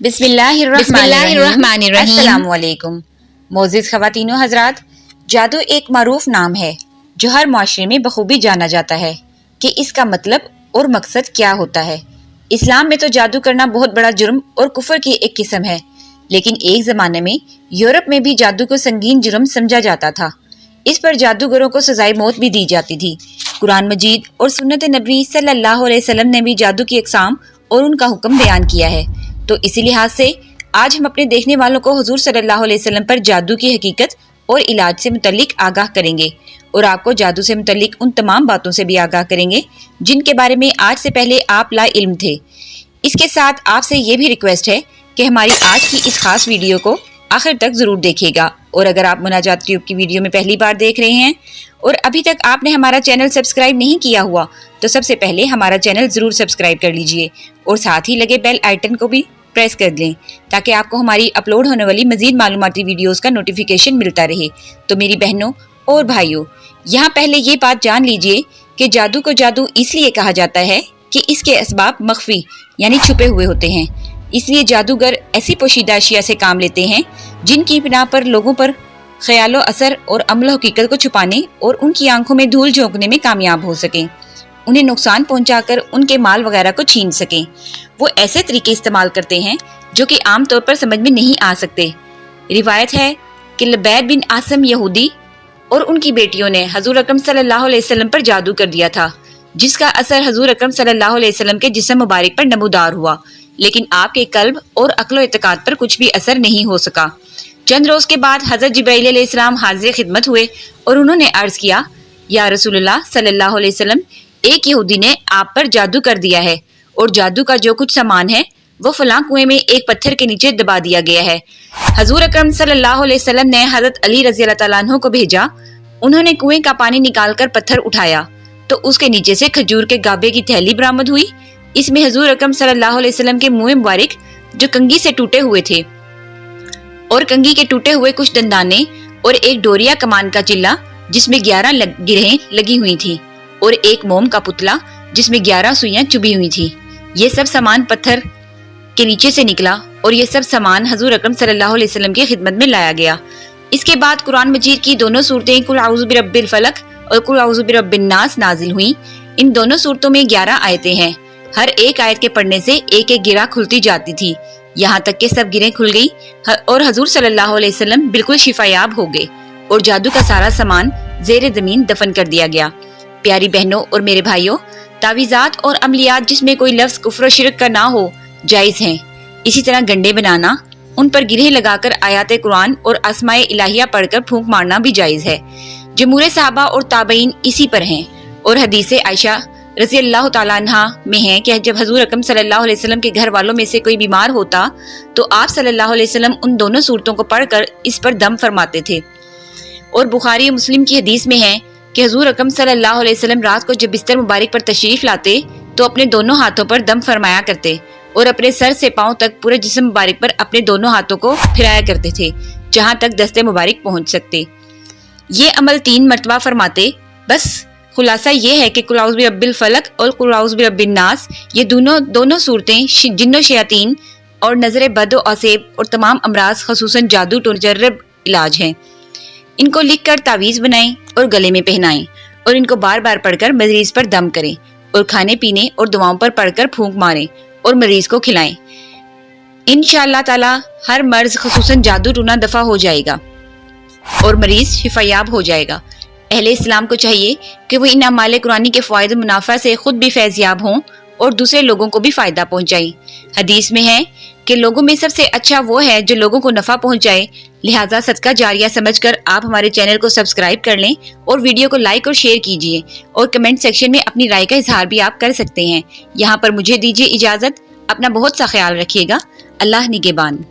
बिस्मिल्लाहिर्रहमानिर्रहीम। अस्सलामु अलैकुम। मोअज़्ज़िज़ ख़वातीन व हज़रात, जादू एक मारूफ नाम है जो हर माशरे में बखूबी जाना जाता है कि इसका मतलब और मकसद क्या होता है। इस्लाम में तो जादू करना बहुत बड़ा जुर्म और कुफर की एक किस्म है, लेकिन एक ज़माने में यूरोप में भी जादू को संगीन जुर्म समझा जाता था। इस पर जादूगरों को सजाए मौत भी दी जाती थी। कुरान मजीद और सुन्नत नबी सल्लल्लाहु अलैहि वसल्लम ने भी जादू की अक़साम और उनका हुक्म बयान किया है। तो इसी लिहाज से आज हम अपने देखने वालों को हुजूर सल्लल्लाहु अलैहि वसल्लम पर जादू की हकीकत और इलाज से मुतल्लिक आगाह करेंगे और आपको जादू से मुतल्लिक उन तमाम बातों से भी आगाह करेंगे जिनके बारे में आज से पहले आप ला इल्म थे। इसके साथ आपसे ये भी रिक्वेस्ट है कि हमारी आज की इस खास वीडियो को आखिर तक ज़रूर देखिएगा, और अगर आप मुनाजात ट्यूब की वीडियो में पहली बार देख रहे हैं और अभी तक आपने हमारा चैनल सब्सक्राइब नहीं किया हुआ तो सबसे पहले हमारा चैनल ज़रूर सब्सक्राइब कर लीजिए और साथ ही लगे बेल आइकन को भी प्रेस कर लें ताकि आपको हमारी अपलोड होने वाली मज़ीद मालूमाती वीडियोस का नोटिफिकेशन मिलता रहे। तो मेरी बहनों और भाइयों, यहाँ पहले ये बात जान लीजिए कि जादू को जादू इसलिए कहा जाता है कि इसके असबाब मख्फी यानी छुपे हुए होते हैं। इसलिए जादूगर ऐसी पोशीदा अशिया से काम लेते हैं जिनकी बिना पर लोगों पर ख्यालो असर और अमल हकीकत को छुपाने और उनकी आंखों में धूल झोंकने में कामयाब हो सकें, उन्हें नुकसान पहुंचाकर उनके माल वगैरह को छीन सकें। वो ऐसे तरीके इस्तेमाल करते हैं जो कि आम तौर पर समझ में नहीं आ सकते। रिवायत है कि लबैद बिन आसम यहूदी और उनकी बेटियों ने हजूर अकरम सल्लल्लाहु अलैहि वसल्लम पर जादू कर दिया था, जिसका असर हजूर अकरम सल्लल्लाहु अलैहि वसल्लम के जिस्म मुबारक पर नमूदार हुआ, लेकिन आपके कल्ब और अक्ल एतकाद पर कुछ भी असर नहीं हो सका। चंद रोज के बाद हजरत जिब्राइल अलैहिस्सलाम हाजिर खिदमत हुए और उन्होंने अर्ज किया, या रसूलुल्लाह सल्लल्लाहु अलैहि वसल्लम, एक यहूदी ने आप पर जादू कर दिया है और जादू का जो कुछ सामान है वो फलां कुएं में एक पत्थर के नीचे दबा दिया गया है। हजूर अकरम सल्लल्लाहु अलैहि वसल्लम ने हजरत अली रज़ी अल्लाह तआला अन्हु को भेजा। उन्होंने कुएं का पानी निकालकर पत्थर उठाया तो उसके नीचे से खजूर के गाबे की थैली बरामद हुई। इसमें हजूर अकरम सल्लल्लाहु अलैहि वसल्लम के मुंह मुबारक जो कंघी से टूटे हुए थे और कंघी के टूटे हुए कुछ दंदाने और एक डोरिया कमान का चिल्ला जिसमें 11 गिरहें लगी हुई थी और एक मोम का पुतला जिसमें 11 सुइयां चुभी हुई थी। ये सब सामान पत्थर के नीचे से निकला और ये सब सामान हजूर अकरम सल्लल्लाहु अलैहि वसल्लम की खिदमत में लाया गया। इसके बाद कुरान मजीद की दोनों सूरतें कुल औज़ु बिरब्बिल फलक और कुल औज़ु बिरब्बिन नास नाजिल हुई। इन दोनों सूरतों में 11 आयतें हैं। हर एक आयत के पढ़ने से एक एक गिरा खुलती जाती थी, यहाँ तक कि सब गिरें खुल गई और हजूर सल्लल्लाहु अलैहि वसल्लम बिल्कुल शिफायाब हो गए और जादू का सारा सामान जेर जमीन दफन कर दिया गया। प्यारी बहनों और मेरे भाइयों, तावीज़ात और अमलियात जिसमें कोई लफ्ज़ कुफ्र और शिरक का ना हो जायज़ हैं। इसी तरह गंडे बनाना, उन पर गिरहें लगाकर आयात कुरान और अस्माए इलाहिया पढ़कर फूंक मारना भी जायज़ है। जमहूर सहाबा और ताबईन इसी पर हैं और हदीस आयशा रज़ी अल्लाह तआला अन्हा में है कि जब हजूर अकरम सल्लल्लाहु अलैहि वसल्लम के घर वालों में से कोई बीमार होता तो आप सल्लल्लाहु अलैहि वसल्लम उन दोनों सूरतों को पढ़कर इस पर दम फरमाते थे। और बुखारी और मुस्लिम की हदीस में है कि हजूर अकरम सल्लल्लाहु अलैहि वसल्लम रात को जब बिस्तर मुबारक पर तशरीफ लाते तो अपने दोनों हाथों पर दम फरमाया करते और अपने सर से पांव तक पूरे जिस्म मुबारक पर अपने दोनों हाथों को फिराया करते थे जहां तक दस्ते मुबारक पहुंच सकते। ये अमल 3 मरतबा फरमाते। बस खुलासा ये है कि कुल औज़ु बिरब्बिल फलक और कुल औज़ु बिरब्बिन नास ये दोनों सूरतें जिन्नो शयातीन और नजर बद और औसेब और तमाम अमराज खसूसन जादू टोजर्रब इलाज हैं। इनको लिखकर तावीज़ बनाएं और गले में पहनाएं और इनको बार बार पढ़कर मरीज पर दम करें और खाने पीने और दुआओं पर पढ़कर फूंक मारें और मरीज को खिलाएं। इंशाअल्लाह ताला हर मर्ज खसूसन जादू टूना दफा हो जाएगा और मरीज शिफायाब हो जाएगा। अहले इस्लाम को चाहिए कि वो इन अमाले कुरानी के फ़ायदे मुनाफा से खुद भी फैज़याब हों और दूसरे लोगों को भी फ़ायदा पहुँचाएं। हदीस में है कि लोगों में सबसे अच्छा वो है जो लोगों को नफ़ा पहुँचाए। लिहाजा सदका जारिया समझकर आप हमारे चैनल को सब्सक्राइब कर लें और वीडियो को लाइक और शेयर कीजिए और कमेंट सेक्शन में अपनी राय का इजहार भी आप कर सकते हैं। यहाँ पर मुझे दीजिए इजाज़त। अपना बहुत सा ख्याल रखिएगा। अल्लाह निगहबान।